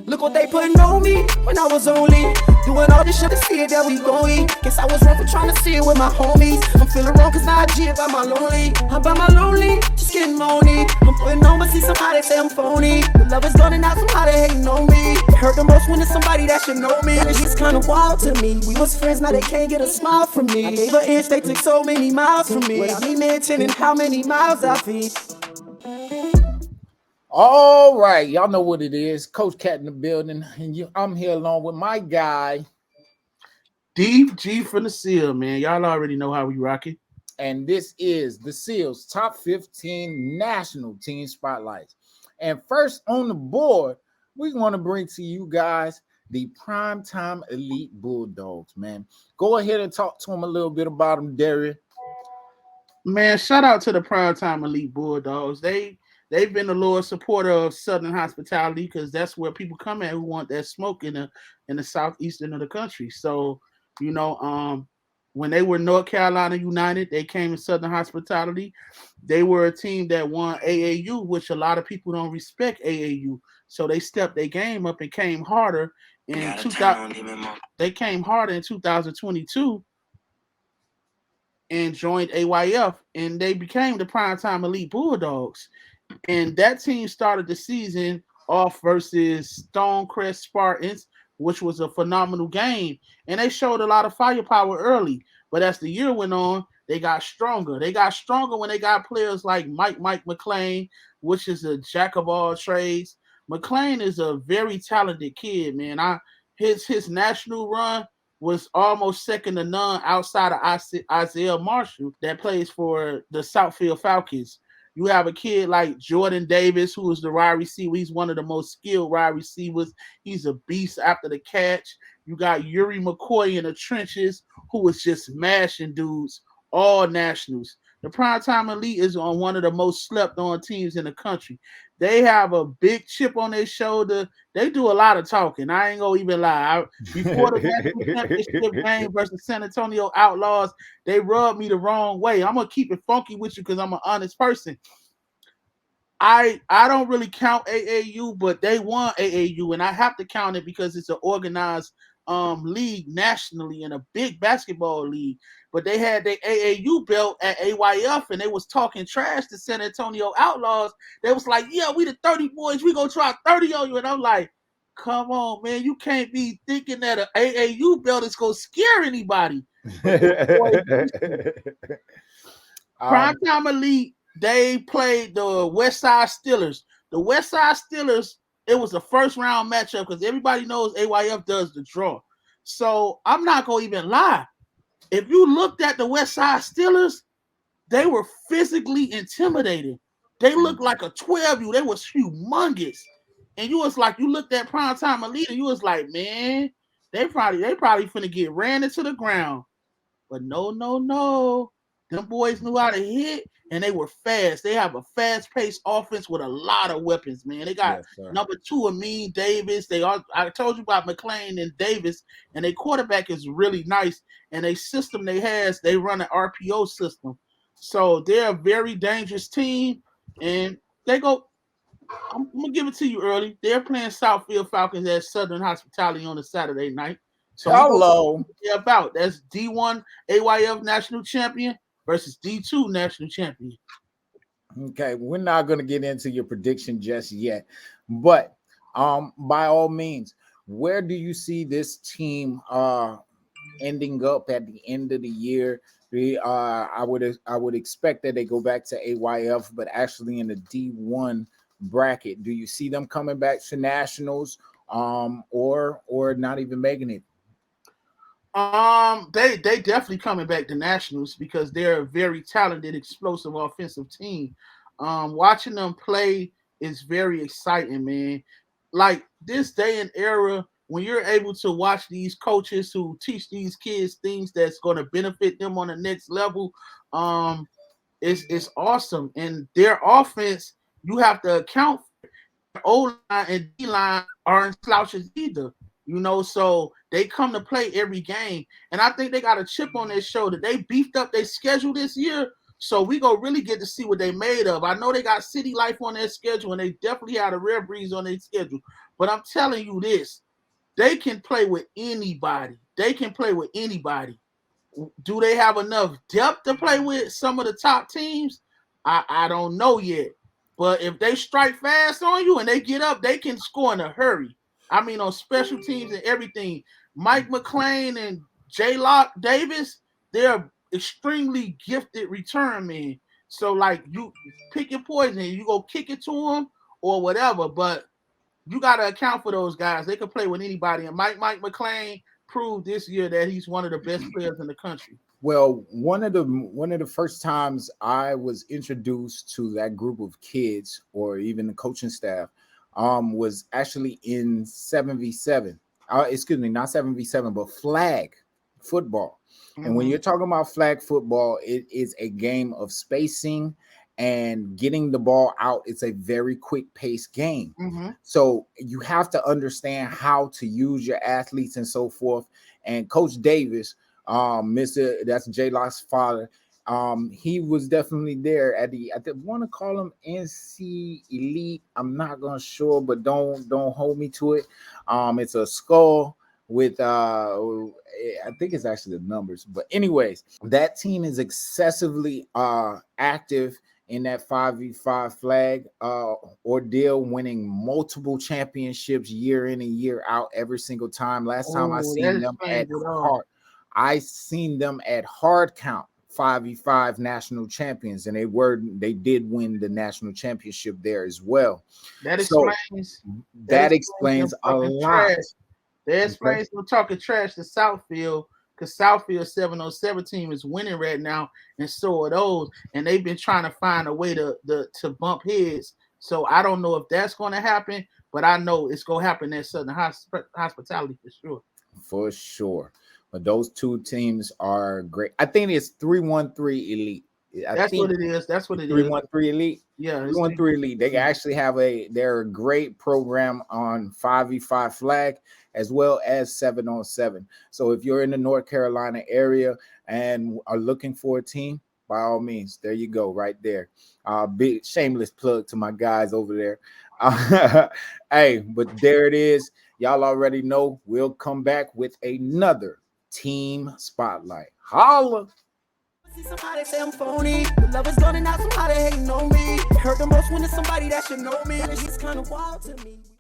Look what they putting on me when I was only doing all this shit to see it that we going. Guess I was wrong for trying to see it with my homies. I'm feeling wrong cause now I G by my lonely. I'm by my lonely, just getting money. I'm putting on but see somehow they say I'm phony. The love is gone and now somehow they hating on me. It hurt the most when it's somebody that should know me. It's just kinda wild to me. We was friends, now they can't get a smile from me. I gave an inch, they took so many miles from me. Without me mentioning how many miles I feed. All right, y'all know what it is. Coach Cat in the building, and I'm here along with my guy. Deep G from the Seal, man. Y'all already know how we rock it. And this is the Seals Top 15 National Team Spotlights. And first on the board, we want to bring to you guys the Primetime Elite Bulldogs, man. Go ahead and talk to them a little bit about them, Darian. Man, shout out to the Primetime Elite Bulldogs. They've been a loyal supporter of Southern hospitality because that's where people come at who want that smoke in the southeastern of the country. So, when they were North Carolina United, they came in Southern hospitality. They were a team that won AAU, which a lot of people don't respect AAU. So they stepped their game up and came harder in 2000. They came harder in 2022 and joined AYF, and they became the Primetime Elite Bulldogs. And that team started the season off versus Stonecrest Spartans, which was a phenomenal game. And they showed a lot of firepower early. But as the year went on, they got stronger. They got stronger when they got players like Mike McLean, which is a jack of all trades. McLean is a very talented kid, man. His national run was almost second to none outside of Isaiah Marshall that plays for the Southfield Falcons. You have a kid like Jordan Davis, who is the wide receiver. He's one of the most skilled wide receivers. He's a beast after the catch. You got Yuri McCoy in the trenches, who was just mashing dudes, all nationals. The Primetime Elite is on one of the most slept on teams in the country. They have a big chip on their shoulder. They do a lot of talking. I ain't gonna even lie. Before the national championship game versus San Antonio Outlaws, they rubbed me the wrong way. I'm gonna keep it funky with you because I'm an honest person. I don't really count AAU, but they won AAU, and I have to count it because it's an organized league nationally and a big basketball league. But they had their AAU belt at AYF, and they was talking trash to San Antonio Outlaws. They was like, yeah, we the 30 boys. We gonna try 30 on you. And I'm like, come on, man. You can't be thinking that an AAU belt is gonna scare anybody. Primetime Elite, they played the West Side Steelers. The West Side Steelers, it was a first round matchup because everybody knows AYF does the draw. So I'm not gonna even lie. If you looked at the West Side Steelers, they were physically intimidating. They looked like a 12U. They was humongous. And you was like, you looked at Primetime Elite, and you was like, man, they probably finna get ran into the ground. But no. Them boys knew how to hit, and they were fast. They have a fast-paced offense with a lot of weapons, man. They got number 2, Amin Davis. I told you about McLean and Davis, and their quarterback is really nice. And a system they run an RPO system. So they're a very dangerous team, and I'm going to give it to you early. They're playing Southfield Falcons at Southern Hospitality on a Saturday night. So hello. That's D1 AYF national champion versus D2 national champion. Okay, we're not going to get into your prediction just yet, but by all means, where do you see this team ending up at the end of the year? I would expect that they go back to AYF, but actually in the D1 bracket. Do you see them coming back to nationals, or not even making it? They definitely coming back to nationals because they're a very talented, explosive offensive team. Watching them play is very exciting, man. Like this day and era, when you're able to watch these coaches who teach these kids things that's going to benefit them on the next level, it's awesome. And their offense, you have to account for O-line and D-line aren't slouches either. So they come to play every game. And I think they got a chip on their shoulder. They beefed up their schedule this year, So we go really get to see what they made of. I know they got City Life on their schedule, and they definitely had a Rare Breeze on their schedule. But I'm telling you this, they can play with anybody. They can play with anybody. Do they have enough depth to play with some of the top teams? I don't know yet. But if they strike fast on you and they get up, they can score in a hurry. I mean, on special teams and everything. Mike McClain and J. Lock Davis, they're extremely gifted return men. So, like, you pick your poison. You go kick it to them or whatever. But you got to account for those guys. They can play with anybody. And Mike McClain proved this year that he's one of the best players in the country. Well, one of the first times I was introduced to that group of kids, or even the coaching staff, was actually in 7v7. Excuse me, not 7v7, but flag football. Mm-hmm. And when you're talking about flag football, it is a game of spacing and getting the ball out. It's a very quick paced game. Mm-hmm. So you have to understand how to use your athletes and so forth. And Coach Davis, that's J Lock's father, he was definitely there at the, I want to call him NC Elite. I'm not gonna sure, but don't hold me to it. It's a skull with I think it's actually the numbers, but anyways, that team is excessively active in that 5v5 flag ordeal, winning multiple championships year in and year out every single time. Last time I seen them at hard count 5v5 national champions, and they did win the national championship there as well. That explains a lot. That explains them talking trash to Southfield, because Southfield 707 team is winning right now, and so are those, and they've been trying to find a way to bump heads. So I don't know if that's going to happen, but I know it's going to happen at Southern Hospitality for sure. For sure. But those two teams are great. I think it's 313 Elite. That's what it is. 313 Elite. Yeah, 313 Elite. They actually they're a great program on 5v5 flag as well as 7-on-7. So if you're in the North Carolina area and are looking for a team, by all means, there you go, right there. Big shameless plug to my guys over there. Hey, but there it is. Y'all already know we'll come back with another team spotlight. Holla. Somebody say I'm phony. The love is gone and now somebody hating on me. Hurt the most when it's somebody that should know me. It's kind of wild to me.